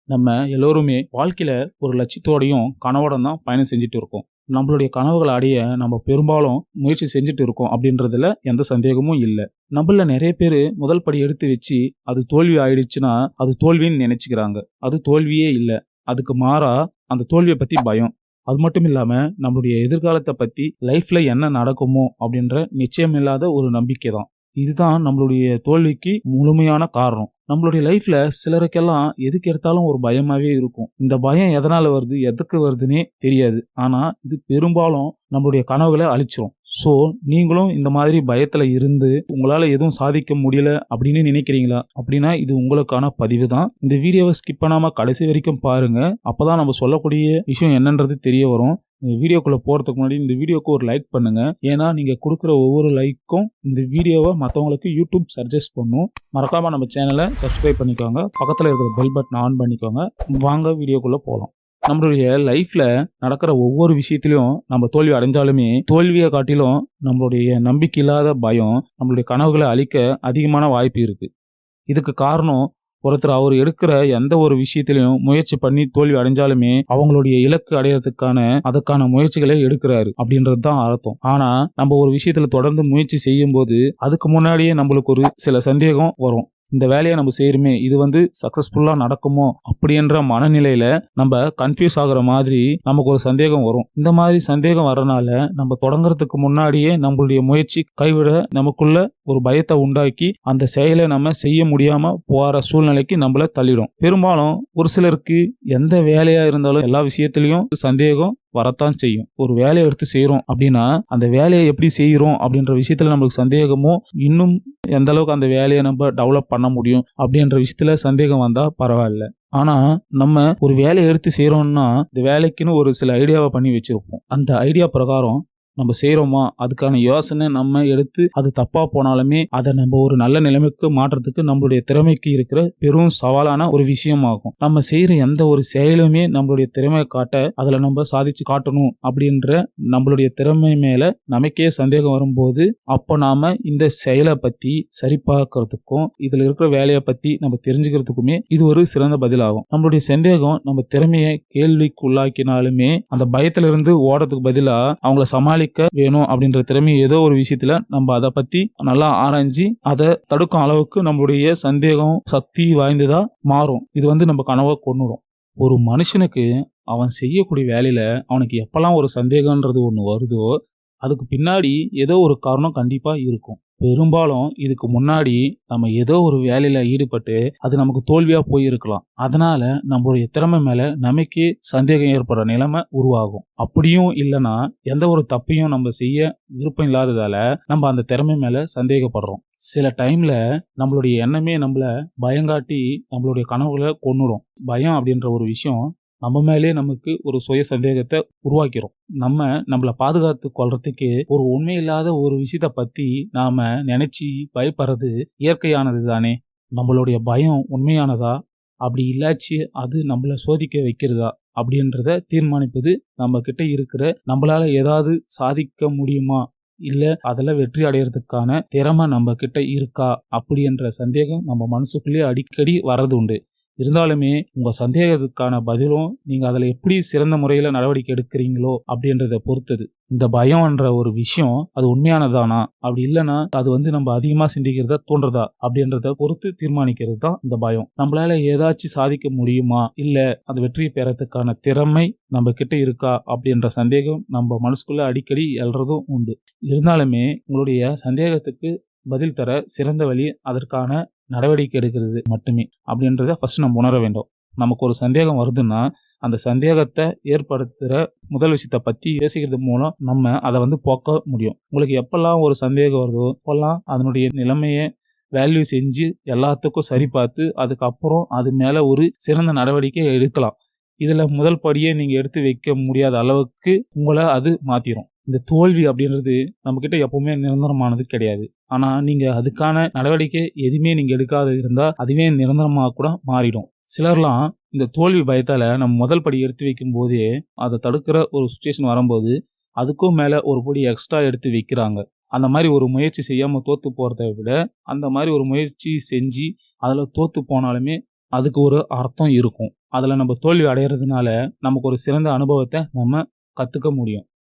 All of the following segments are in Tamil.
நம்ம எல்லோருமே வாழ்க்கையில ஒரு லட்சியத்தோடையும் கனவோடும் தான் பயணம் செஞ்சுட்டு இருக்கோம். நம்மளுடைய கனவுகளை அடைய நம்ம பெரும்பாலும் முயற்சி செஞ்சுட்டு இருக்கோம் அப்படின்றதுல எந்த சந்தேகமும் இல்லை. நம்மள நிறைய பேர் முதல் படி எடுத்து வச்சு அது தோல்வி ஆயிடுச்சுன்னா அது தோல்வின்னு நினைச்சுக்கிறாங்க. அது தோல்வியே இல்லை. அதுக்கு மாறா அந்த தோல்வியை பத்தி பயம். அது மட்டும் இல்லாம நம்மளுடைய எதிர்காலத்தை பத்தி லைஃப்ல என்ன நடக்குமோ அப்படின்ற நிச்சயம் இல்லாத ஒரு நம்பிக்கை தான். இதுதான் நம்மளுடைய தோல்விக்கு முழுமையான காரணம். நம்மளுடைய லைஃப்ல சிலருக்கெல்லாம் எதுக்கு எடுத்தாலும் ஒரு பயமாவே இருக்கும். இந்த பயம் எதனால வருது, எதுக்கு வருதுன்னே தெரியாது. ஆனா இது பெரும்பாலும் நம்மளுடைய கனவுகளை அழிச்சிரும். ஸோ நீங்களும் இந்த மாதிரி பயத்துல இருந்து உங்களால எதுவும் சாதிக்க முடியல அப்படின்னு நினைக்கிறீங்களா? அப்படின்னா இது உங்களுக்கான பதிவு தான். இந்த வீடியோவை ஸ்கிப் பண்ணாம கடைசி வரைக்கும் பாருங்க. அப்பதான் நம்ம சொல்லக்கூடிய விஷயம் என்னன்றது தெரிய வரும். வீடியோக்குள்ள போறதுக்கு முன்னாடி இந்த வீடியோக்கு ஒரு லைக் பண்ணுங்க. ஏன்னா நீங்க கொடுக்குற ஒவ்வொரு லைக்கும் இந்த வீடியோவை மற்றவங்களுக்கு யூடியூப் சஜஸ்ட் பண்ணும். மறக்காம நம்ம சேனலை சப்ஸ்கிரைப் பண்ணிக்கோங்க. பக்கத்துல இருக்கிற பெல் பட்டன் ஆன் பண்ணிக்கோங்க. வாங்க வீடியோக்குள்ள போகலாம். நம்மளுடைய லைஃப்ல நடக்கிற ஒவ்வொரு விஷயத்திலையும் நம்ம தோல்வி அடைஞ்சாலுமே தோல்வியை காட்டிலும் நம்மளுடைய நம்பிக்கை இல்லாத பயம் நம்மளுடைய கனவுகளை அழிக்க அதிகமான வாய்ப்பு இருக்கு. இதுக்கு காரணம் ஒருத்தர் அவர் எடுக்கிற எந்த ஒரு விஷயத்திலையும் முயற்சி பண்ணி தோல்வி அடைஞ்சாலுமே அவங்களுடைய இலக்கு அடையறதுக்கான அதுக்கான முயற்சிகளை எடுக்கிறாரு அப்படின்றது தான் அர்த்தம். ஆனா நம்ம ஒரு விஷயத்துல தொடர்ந்து முயற்சி செய்யும் போது அதுக்கு முன்னாடியே நம்மளுக்கு ஒரு சில சந்தேகம் வரும். இந்த வேலையை நம்ம செய்யறோமே, இது சக்சஸ்ஃபுல்லா நடக்குமோ அப்படின்ற மனநிலையில நம்ம கன்ஃபியூஸ் ஆகுற மாதிரி நமக்கு ஒரு சந்தேகம் வரும். இந்த மாதிரி சந்தேகம் வர்றதுனால நம்ம தொடங்குறதுக்கு முன்னாடியே நம்மளுடைய முயற்சி கைவிட நமக்குள்ள ஒரு பயத்தை உண்டாக்கி அந்த செயலை நம்ம செய்ய முடியாம போற சூழ்நிலைக்கு நம்மள தள்ளிடும். பெரும்பாலும் ஒரு சிலருக்கு எந்த வேலையா இருந்தாலும் எல்லா விஷயத்திலையும் சந்தேகம் வரத்தான் செய்யும். ஒரு வேலையை எடுத்து செய்யறோம் அப்படின்னா அந்த வேலையை எப்படி செய்யறோம் அப்படின்ற விஷயத்துல நம்மளுக்கு சந்தேகமும், இன்னும் எந்த அளவுக்கு அந்த வேலையை நம்ம டெவலப் பண்ண முடியும் அப்படின்ற விஷயத்துல சந்தேகம் வந்தா பரவாயில்ல. ஆனா நம்ம ஒரு வேலையை எடுத்து செய்யறோம்னா இந்த வேலைக்குன்னு ஒரு சில ஐடியாவை பண்ணி வச்சிருப்போம். அந்த ஐடியா பிரகாரம் நம்ம செய்யறோமா, அதுக்கான யோசனை நம்ம எடுத்து அது தப்பா போனாலுமே அதை நம்ம ஒரு நல்ல நிலைமைக்கு மாற்றத்துக்கு நம்மளுடைய திறமைக்கு இருக்கிற பெரும் சவாலான ஒரு விஷயமாகும். நம்ம செய்யற எந்த ஒரு செயலுமே நம்மளுடைய திறமையை காட்ட அதுல நம்ம சாதிச்சு காட்டணும் அப்படின்ற நம்மளுடைய திறமை மேல நமக்கே சந்தேகம் வரும்போது அப்போ நாம இந்த செயலை பத்தி சரிபார்க்கறதுக்கும் இதுல இருக்கிற வேலையை பத்தி நம்ம தெரிஞ்சுக்கிறதுக்குமே இது ஒரு சிறந்த பதிலாகும். நம்மளுடைய சந்தேகம் நம்ம திறமையை கேள்விக்கு உள்ளாக்கினாலுமே அந்த பயத்துல இருந்து ஓடுறதுக்கு பதிலா அவங்கள சமாளிக்க வேணும் அப்படின்ற திறமை ஏதோ ஒரு விஷயத்துல நம்ம அதை பத்தி நல்லா ஆராய்ஞ்சி அதை தடுக்கும் அளவுக்கு நம்மளுடைய சந்தேகம் சக்தி வாய்ந்ததா மாறும். இது நம்ம கனவை கொண்டுடும். ஒரு மனுஷனுக்கு அவன் செய்யக்கூடிய வேலையில அவனுக்கு எப்பெல்லாம் ஒரு சந்தேகம்ன்றது ஒண்ணு வருதோ அதுக்கு பின்னாடி ஏதோ ஒரு காரணம் கண்டிப்பா இருக்கும். பெரும்பாலும் இதுக்கு முன்னாடி நம்ம ஏதோ ஒரு வேலையில ஈடுபட்டு அது நமக்கு தோல்வியா போயிருக்கலாம். அதனால நம்மளுடைய திறமை மேல நமக்கே சந்தேகம் ஏற்படுற நிலைமை உருவாகும். அப்படியும் இல்லைன்னா எந்த ஒரு தப்பையும் நம்ம செய்ய விருப்பம் இல்லாததால நம்ம அந்த திறமை மேல சந்தேகப்படுறோம். சில டைம்ல நம்மளுடைய எண்ணமே நம்மள பயங்காட்டி நம்மளுடைய கனவுகளை கொன்னுடும். பயம் அப்படின்ற ஒரு விஷயம் நம்ம மேலே நமக்கு ஒரு சுய சந்தேகத்தை உருவாக்கிறோம். நம்மளை பாதுகாத்து கொள்றதுக்கு ஒரு உண்மை இல்லாத ஒரு விஷயத்த பத்தி நாம நினைச்சு பயப்படுறது இயற்கையானது தானே. நம்மளுடைய பயம் உண்மையானதா, அப்படி இல்லாச்சு அது நம்மள சோதிக்க வைக்கிறதா அப்படின்றத தீர்மானிப்பது நம்ம கிட்ட இருக்கிற நம்மளால ஏதாவது சாதிக்க முடியுமா, இல்ல அதுல வெற்றி அடையறதுக்கான திறமை நம்ம கிட்ட இருக்கா அப்படின்ற சந்தேகம் நம்ம மனசுக்குள்ளே அடிக்கடி வர்றது உண்டு. இருந்தாலுமே உங்க சந்தேகத்துக்கான பதிலும் நீங்க அதுல எப்படி சிறந்த முறையில நடவடிக்கை எடுக்கிறீங்களோ அப்படின்றத பொறுத்தது. இந்த பயம்ன்ற ஒரு விஷயம் அது உண்மையானதானா, அப்படி இல்லைன்னா அது நம்ம அதிகமா சிந்திக்கிறதா தோன்றதா அப்படின்றத பொறுத்து தீர்மானிக்கிறது தான் இந்த பயம். நம்மளால ஏதாச்சும் சாதிக்க முடியுமா, இல்ல அது வெற்றி பெறத்துக்கான திறமை நம்ம கிட்ட இருக்கா அப்படின்ற சந்தேகம் நம்ம மனசுக்குள்ள அடிக்கடி எழறதும் உண்டு. இருந்தாலுமே உங்களுடைய சந்தேகத்துக்கு பதில் தர சிறந்த வழி அதற்கான நடவடிக்கை எடுக்கிறது மட்டுமே அப்படின்றத ஃபர்ஸ்ட் நம்ம உணர வேண்டும். நமக்கு ஒரு சந்தேகம் வருதுன்னா அந்த சந்தேகத்தை ஏற்படுத்துற முதல் விஷயத்தை பத்தி யோசிக்கிறது மூலம் நம்ம அதை போக்க முடியும். உங்களுக்கு எப்பெல்லாம் ஒரு சந்தேகம் வருதோ அப்பெல்லாம் அதனுடைய நிலைமையை வேல்யூ செஞ்சு எல்லாத்துக்கும் சரி பார்த்து அதுக்கப்புறம் அது மேல ஒரு சிறந்த நடவடிக்கை எடுக்கலாம். இதுல முதல் படியே நீங்க எடுத்து வைக்க முடியாத அளவுக்கு உங்களை அது மாத்திரும். இந்த தோல்வி அப்படின்றது நம்ம கிட்ட எப்பவுமே நிரந்தரமானது கிடையாது. ஆனா நீங்க அதுக்கான நடவடிக்கை எதுவுமே நீங்க எடுக்காத இருந்தா அதுவே நிரந்தரமா கூட மாறிடும். சிலர்லாம் இந்த தோல்வி பயத்தால நம்ம முதல் படி எடுத்து வைக்கும் போதே அதை தடுக்கிற ஒரு சுச்சுவேஷன் வரும்போது அதுக்கும் மேல ஒரு படி எக்ஸ்ட்ரா எடுத்து வைக்கிறாங்க. அந்த மாதிரி ஒரு முயற்சி செய்யாம தோத்து போறதை விட அந்த மாதிரி ஒரு முயற்சி செஞ்சு அதுல தோத்து போனாலுமே அதுக்கு ஒரு அர்த்தம் இருக்கும். அதுல நம்ம தோல்வி அடையறதுனால நமக்கு ஒரு சிறந்த அனுபவத்தை நம்ம கத்துக்க முடியும்.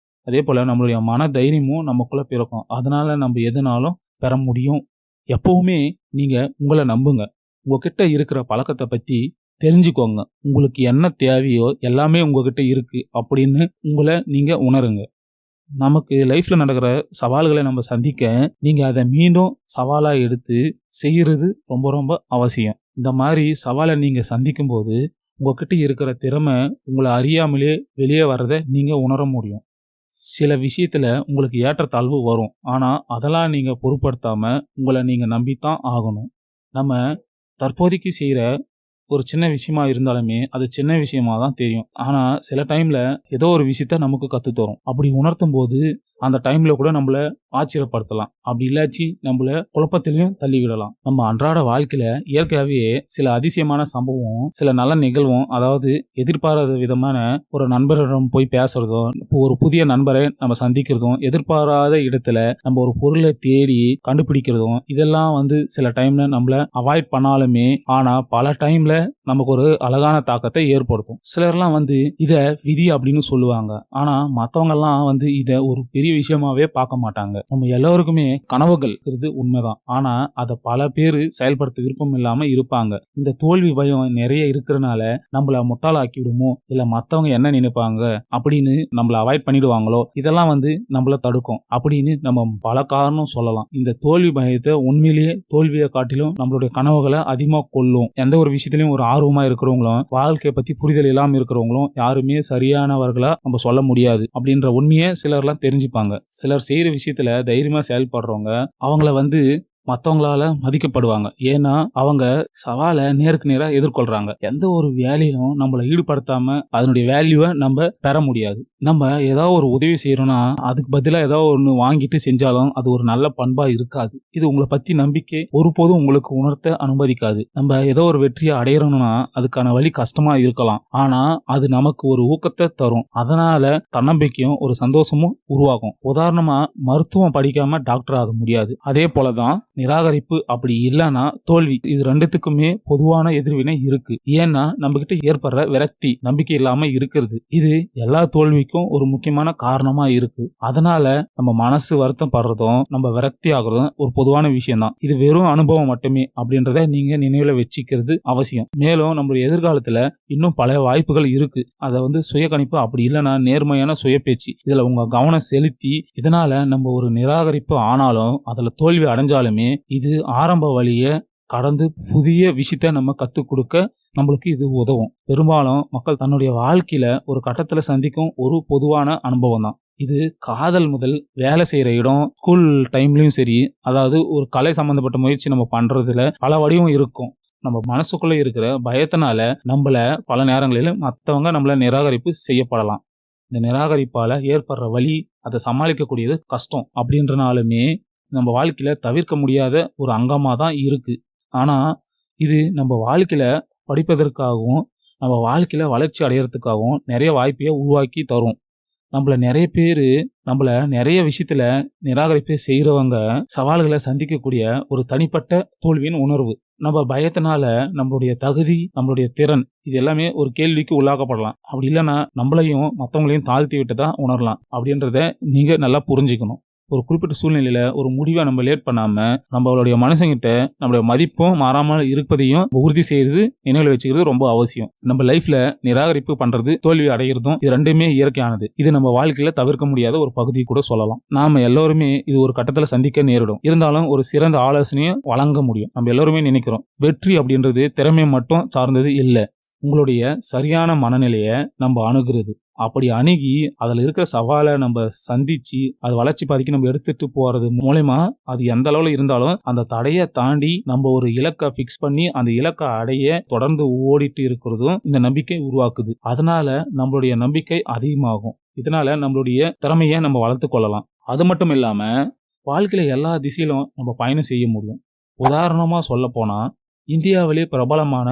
அதே போல நம்மளுடைய மன தைரியமும் நமக்குள்ள பிறக்கும். அதனால நம்ம எதுனாலும் பெற முடியும். எப்பவுமே நீங்க உங்கள நம்புங்க. உங்ககிட்ட இருக்கிற பழக்கத்த பத்தி தெரிஞ்சுக்கோங்க. உங்களுக்கு என்ன தேவையோ எல்லாமே உங்ககிட்ட இருக்கு அப்படின்னு உங்கள நீங்க உணருங்க. நமக்கு லைஃப்ல நடக்கிற சவால்களை நம்ம சந்திக்க, நீங்க அத மீண்டும் சவாலா எடுத்து செய்யறது ரொம்ப ரொம்ப அவசியம். இந்த மாரி சவால நீங்க சந்திக்கும்போது, உங்ககிட்ட இருக்கிற திறமை உங்கள அறியாமலே வெளியே வர்றத நீங்க உணர முடியும். சில விஷயத்துல உங்களுக்கு ஏற்றத்தாழ்வு வரும். ஆனா, அதெல்லாம் நீங்க பொருட்படுத்தாம உங்கள நீங்க நம்பித்தான் ஆகணும். நம்ம தற்போதைக்கு செய்ற ஒரு சின்ன விஷயமா இருந்தாலுமே, அது சின்ன விஷயமா தான் தெரியும். ஆனா, சில டைம்ல ஏதோ ஒரு விஷயத்த நமக்கு கத்து தரும். அப்படி உணர்த்தும்போது, அந்த டைம்ல கூட நம்மள ஆச்சரியப்படுத்தலாம். அப்படி இல்லாச்சு நம்மள குழப்பத்திலயும் தள்ளிவிடலாம். நம்ம அன்றாட வாழ்க்கையில இயற்கையாவே சில அதிசயமான சம்பவம், சில நல்ல நிகழ்வும், அதாவது எதிர்பாராத விதமான ஒரு நண்பரிடம் போய் பேசுறதும், இப்போ ஒரு புதிய நண்பரை நம்ம சந்திக்கிறதும், எதிர்பாராத இடத்துல நம்ம ஒரு பொருளை தேடி கண்டுபிடிக்கிறதும், இதெல்லாம் சில டைம்ல நம்மள அவாய்ட் பண்ணாலுமே, ஆனா பல டைம்ல நமக்கு ஒரு அழகான தாக்கத்தை ஏற்படுத்தும். சிலர்லாம் இத விதி அப்படின்னு சொல்லுவாங்க. ஆனா மத்தவங்க எல்லாம் இத ஒரு பெரிய விஷயமாவே பார்க்க மாட்டாங்க. நம்ம எல்லாருக்குமே கனவுகள் இருக்கிறது உண்மைதான். ஆனா அத பல பேரு செயல்படுத்த விருப்பம் இல்லாம இருப்பாங்க. இந்த தோல்வி பயம் நிறைய இருக்கிறனால நம்மள முட்டாளாக்கி விடுமோ, இல்ல மத்தவங்க என்ன நினைப்பாங்க அப்படின்னு நம்மள அவாய்ட் பண்ணிடுவாங்களோ, இதெல்லாம் நம்மள தடுக்கும் அப்படின்னு நம்ம பல காரணம் சொல்லலாம். இந்த தோல்வி பயத்தை உண்மையிலேயே தோல்வியை காட்டிலும் நம்மளுடைய கனவுகளை அதிகமா கொல்லும். எந்த ஒரு விஷயத்திலையும் ஒரு ஆர்வமா இருக்கிறவங்களும், வாழ்க்கையை பத்தி புரிதல் இல்லாம இருக்கிறவங்களும் யாருமே சரியானவர்களா நம்ம சொல்ல முடியாது அப்படின்ற உண்மையை சிலர்லாம் தெரிஞ்சுப்பாங்க. சிலர் செய்யற விஷயத்துல தைரியமா செயல்படுறவங்க அவங்கள மத்தவங்களால மதிக்கப்படுவாங்க. ஏன்னா அவங்க சவாலை நேருக்கு நேரா எதிர்கொள்றாங்க. எந்த ஒரு வேலையிலும் நம்மள ஈடுபடுத்தாம அதனுடைய வேல்யூவை நம்ம பெற முடியாது. நம்ம ஏதாவது ஒரு உதவி செய்யறோம்னா அதுக்கு பதிலா ஏதாவது ஒண்ணு வாங்கிட்டு செஞ்சாலும் அது ஒரு நல்ல பண்பா இருக்காது. இது உங்களை பத்தி நம்பிக்கை ஒருபோதும் உங்களுக்கு உணர்த்த அனுமதிக்காது. நம்ம ஏதோ ஒரு வெற்றியை அடையறோம்னா அதுக்கான வழி கஷ்டமா இருக்கலாம். ஆனா அது நமக்கு ஒரு ஊக்கத்தை தரும். அதனால தன்னம்பிக்கையும் ஒரு சந்தோஷமும் உருவாகும். உதாரணமா மருத்துவம் படிக்காம டாக்டர் ஆக முடியாது. அதே போலதான் நிராகரிப்பு அப்படி இல்லைன்னா தோல்வி. இது ரெண்டுத்துக்குமே பொதுவான எதிர்வினை இருக்கு. ஏன்னா நம்ம கிட்ட ஏற்படுற விரக்தி, நம்பிக்கை இல்லாம இருக்கிறது. இது எல்லா தோல்விக்கும் ஒரு முக்கியமான காரணமா இருக்கு. அதனால நம்ம மனசு வருத்தம் படுறதும் நம்ம விரக்தி ஆகுறதும் ஒரு பொதுவான விஷயம் தான். இது வெறும் அனுபவம் மட்டுமே அப்படின்றத நீங்க நினைவுல வச்சுக்கிறது அவசியம். மேலும் நம்மளுடைய எதிர்காலத்துல இன்னும் பல வாய்ப்புகள் இருக்கு. அதை சுய கணிப்பு அப்படி இல்லைன்னா நேர்மையான சுய பேச்சு இதுல உங்க கவனம் செலுத்தி, இதனால நம்ம ஒரு நிராகரிப்பு ஆனாலும் அதுல தோல்வி அடைஞ்சாலுமே இது ஆரம்ப வழிய கடந்து புதிய விஷயத்த நம்ம கத்துக் கொடுக்க நம்மளுக்கு இது உதவும். பெரும்பாலும் மக்கள் தன்னுடைய வாழ்க்கையில ஒரு கட்டத்துல சந்திக்கும் ஒரு பொதுவான அனுபவம் தான் இது. காதல் முதல் வேலை செய்யற இடம், ஸ்கூல் டைம்லயும் சரி, அதாவது ஒரு கலை சம்பந்தப்பட்ட முயற்சி நம்ம பண்றதுல பல வடிவம் இருக்கும். நம்ம மனசுக்குள்ள இருக்கிற பயத்தினால நம்மள பல நேரங்களில் மற்றவங்க நம்மள நிராகரிப்பு செய்யப்படலாம். இந்த நிராகரிப்பால ஏற்படுற வலி, அதை சமாளிக்கக்கூடியது கஷ்டம் அப்படின்றனாலுமே நம்ம வாழ்க்கையில தவிர்க்க முடியாத ஒரு அங்கமா தான் இருக்கு. ஆனா இது நம்ம வாழ்க்கையில படிப்பதற்காகவும் நம்ம வாழ்க்கையில வளர்ச்சி அடையறதுக்காகவும் நிறைய வாய்ப்பையை உருவாக்கி தரும். நம்மள நிறைய விஷயத்துல நிராகரிப்பை செய்யறவங்க சவால்களை சந்திக்கக்கூடிய ஒரு தனிப்பட்ட தோல்வியின் உணர்வு. நம்ம பயத்தினால நம்மளுடைய தகுதி, நம்மளுடைய திறன் இது எல்லாமே ஒரு கேள்விக்கு உள்ளாக்கப்படலாம். அப்படி இல்லைன்னா நம்மளையும் மற்றவங்களையும் தாழ்த்தி விட்டுதான் உணரலாம். அப்படின்றத நீங்க நல்லா புரிஞ்சுக்கணும். ஒரு குறிப்பிட்ட சூழ்நிலையில ஒரு முடிவை நம்ம லேட் பண்ணாம நம்மளுடைய மனுஷங்கிட்ட நம்மளுடைய மதிப்பும் மாறாமல் இருப்பதையும் உறுதி செய்யறது, நினைவுல வச்சுக்கிறது ரொம்ப அவசியம். நம்ம லைஃப்ல நிராகரிப்பு பண்றது, தோல்வி அடைகிறதும் இது ரெண்டுமே இயற்கையானது. இது நம்ம வாழ்க்கையில தவிர்க்க முடியாத ஒரு பகுதி கூட சொல்லலாம். நாம எல்லாருமே இது ஒரு கட்டத்துல சந்திக்க நேரிடும். இருந்தாலும் ஒரு சிறந்த ஆலோசனையை வழங்க முடியும். நம்ம எல்லாருமே நினைக்கிறோம் வெற்றி அப்படின்றது திறமை மட்டும் சார்ந்தது இல்லை. உங்களுடைய சரியான மனநிலையை நம்ம அணுகிறது. அப்படி அணுகி அதுல இருக்கிற சவாலை நம்ம சந்திச்சு அது வளர்ச்சி பாதைக்கு நம்ம எடுத்துட்டு போறது மூலமா அது எந்த அளவுல இருந்தாலும் அந்த தடையை தாண்டி நம்ம ஒரு இலக்கை பிக்ஸ் பண்ணி அந்த இலக்கை அடைய தொடர்ந்து ஓடிட்டு இருக்கிறதும் இந்த நம்பிக்கை உருவாக்குது. அதனால நம்மளுடைய நம்பிக்கை அதிகமாகும். இதனால நம்மளுடைய திறமையை நம்ம வளர்த்து கொள்ளலாம். அது மட்டும் இல்லாம வாழ்க்கையில எல்லா திசையிலும் நம்ம பயணம் செய்ய முடியும். உதாரணமா சொல்ல போனா இந்தியாவிலே பிரபலமான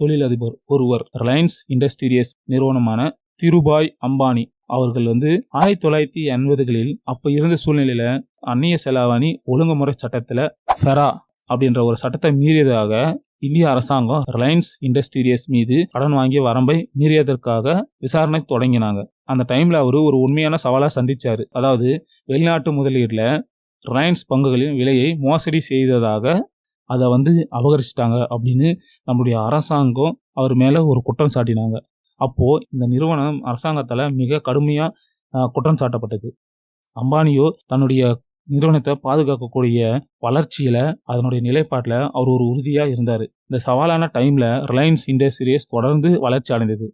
தொழிலதிபர் ஒருவர், ரிலையன்ஸ் இண்டஸ்ட்ரீஸ் நிறுவனமான திருபாய் அம்பானி அவர்கள் 1980களில் அப்ப இருந்த சூழ்நிலையில அந்நிய செலாவணி ஒழுங்குமுறை சட்டத்துல ஃபெரா அப்படின்ற ஒரு சட்டத்தை மீறியதாக இந்திய அரசாங்கம் ரிலையன்ஸ் இண்டஸ்ட்ரீஸ் மீது கடன் வாங்கிய வரம்பை மீறியதற்காக விசாரணை தொடங்கினாங்க. அந்த டைம்ல அவரு ஒரு உண்மையான சவாலை சந்திச்சாரு. அதாவது வெளிநாட்டு முதலீடுல ரிலையன்ஸ் பங்குகளின் விலையை மோசடி செய்ததாக அதை அபகரிச்சிட்டாங்க அப்படின்னு நம்முடைய அரசாங்கம் அவர் மேல ஒரு குற்றம் சாட்டினாங்க. அப்போ இந்த நிறுவனம் அரசாங்கத்தால மிக கடுமையா குற்றம் சாட்டப்பட்டது. அம்பானியோ தன்னுடைய நிறுவனத்தை பாதுகாக்கக்கூடிய வளர்ச்சியில அதனுடைய நிலைப்பாட்டுல அவர் ஒரு உறுதியா இருந்தாரு. இந்த சவாலான டைம்ல ரிலையன்ஸ் இண்டஸ்ட்ரீஸ் தொடர்ந்து வளர்ச்சி அடைந்தது.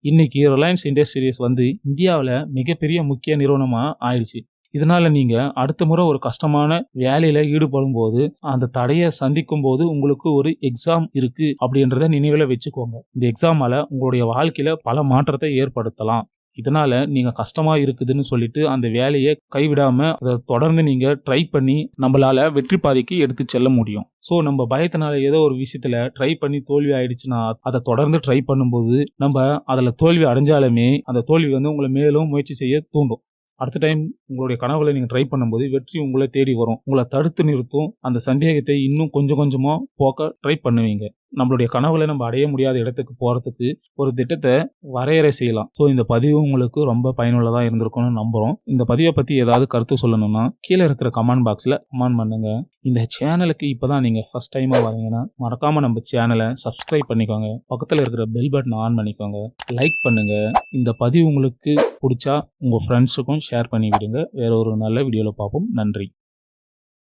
இன்னைக்கு ரிலையன்ஸ் இண்டஸ்ட்ரீஸ் இந்தியாவில் மிகப்பெரிய முக்கிய நிறுவனமா ஆயிடுச்சு. இதனால நீங்க அடுத்த முறை ஒரு கஷ்டமான வேலையில ஈடுபடும் போது அந்த தடையை சந்திக்கும் போது உங்களுக்கு ஒரு எக்ஸாம் இருக்கு அப்படின்றத நினைவுல வச்சுக்கோங்க. இந்த எக்ஸாமால உங்களுடைய வாழ்க்கையில பல மாற்றத்தை ஏற்படுத்தலாம். இதனால நீங்க கஷ்டமா இருக்குதுன்னு சொல்லிட்டு அந்த வேலையை கைவிடாம அதை தொடர்ந்து நீங்க ட்ரை பண்ணி நம்மளால வெற்றி பாதைக்கு எடுத்து செல்ல முடியும். ஸோ நம்ம பயத்தினால ஏதோ ஒரு விஷயத்துல ட்ரை பண்ணி தோல்வி ஆயிடுச்சுன்னா அதை தொடர்ந்து ட்ரை பண்ணும்போது நம்ம அதில் தோல்வி அடைஞ்சாலுமே அந்த தோல்வி உங்களை மேலும் முயற்சி செய்ய தூண்டும். அடுத்த டைம் உங்களுடைய கனவுல நீங்க ட்ரை பண்ணும்போது வெற்றி உங்களை தேடி வரும். உங்களை தடுத்து நிறுத்தும். அந்த சந்தேகத்தை இன்னும் கொஞ்சம் கொஞ்சமா போக்க ட்ரை பண்ணுவீங்க. நம்மளுடைய கனவுல நம்ம அடைய முடியாத இடத்துக்கு போறதுக்கு ஒரு திட்டத்தை வரையறை செய்யலாம். ஸோ இந்த பதிவு உங்களுக்கு ரொம்ப பயனுள்ளதா இருந்திருக்கும்னு நம்புறோம். இந்த பதிவை பத்தி ஏதாவது கருத்து சொல்லணும்னா கீழே இருக்கிற கமெண்ட் பாக்ஸ்ல கமெண்ட் பண்ணுங்க. இந்த சேனலுக்கு இப்பதான் நீங்க ஃபர்ஸ்ட் டைமா வரீங்கன்னா மறக்காம நம்ம சேனலை சப்ஸ்கிரைப் பண்ணிக்கோங்க. பக்கத்துல இருக்கிற பெல் பட்டன் ஆன் பண்ணிக்கோங்க. லைக் பண்ணுங்க. இந்த பதிவு உங்களுக்கு பிடிச்சா உங்க ஃப்ரெண்ட்ஸுக்கும் ஷேர் பண்ணி விடுங்க. வேற ஒரு நல்ல வீடியோல பார்ப்போம். நன்றி.